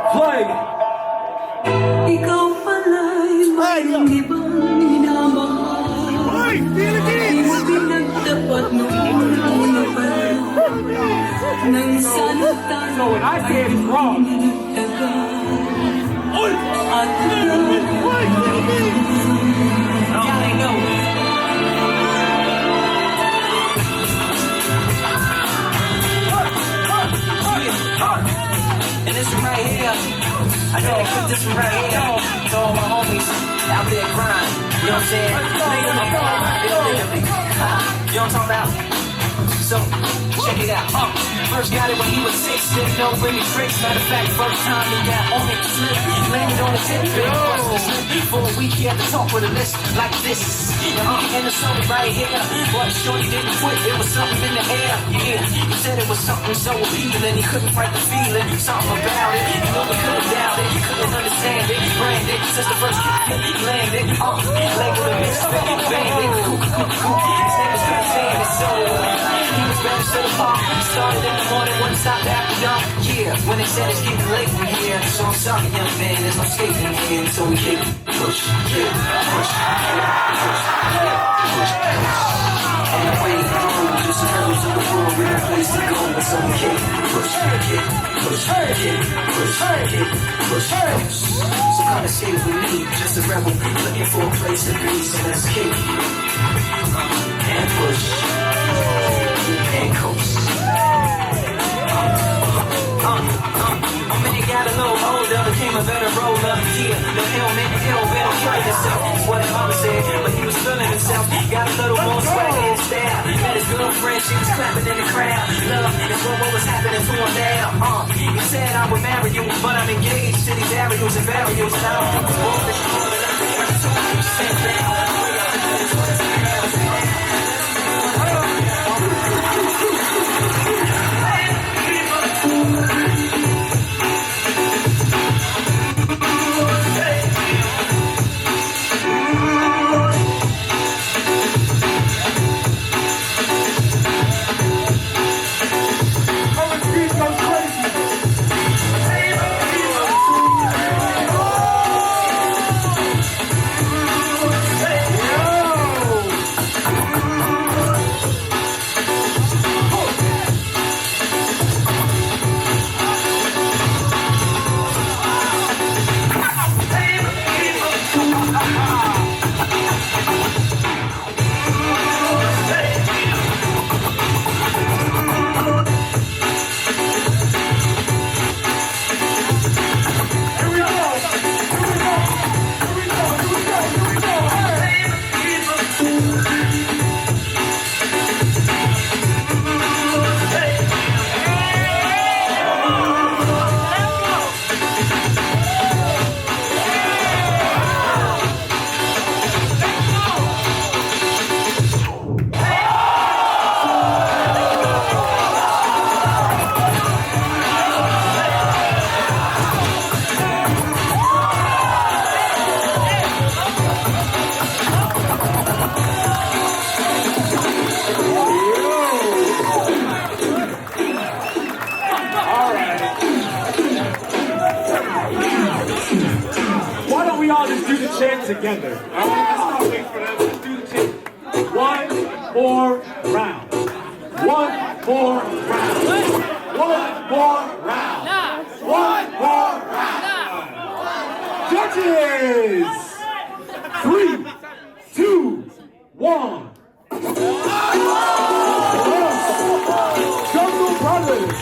Fleg. Ikaw pala'y mayroong ibang minamahal. Di mo pinagtapat noon una pa rin nang sanatan. So when I say it's wrong, At y'all ain't know. And this one right here, I know they put this one right here to all my homies out there grind. You know what I'm saying? Literally. You know what I'm talking about? So, check it out. First got it when he was 6, didn't know any tricks. Matter of fact, first time he got on it, slip, landed on the tip, big busted. For a week he had to talk with a list like this. And the song right here, but shorty didn't quit, it was something in the air. Yeah, he said it was something so appealing, he couldn't fight the feeling, something about it. You know he couldn't doubt it, he couldn't understand it. Branded since the first kick he landed. Leg with a mix, bandit, cool. His name was Good Fan, so he was better to the park. Started in the morning, one stop after dark. Yeah, when they said it's getting late, we here. So I'm sorry, young man, there's no skating here. So we hit, push. On the way home, just hurdles in the world, we got place to go. So we hit, push. So come and stay with me, just a rebel, looking for a place to be. So let's kick and push. And coast. Man got a little older, became a better roller. Yeah, the helmet, hell better carry yourself. That's what his mama said, but he was feeling himself. Got a little more swag in his style. Met his girlfriend, she was clapping in the crowd. Love is what was happening to him now. He said I would marry you, but I'm engaged to these aerials and varials. And I don't think it's more than she called it. Sit down. Together. Let's not wait for them. Let's do the chant. One more round. One more round. One more round. One more round. Judges! 3, 2, 1. Jungle Brothers.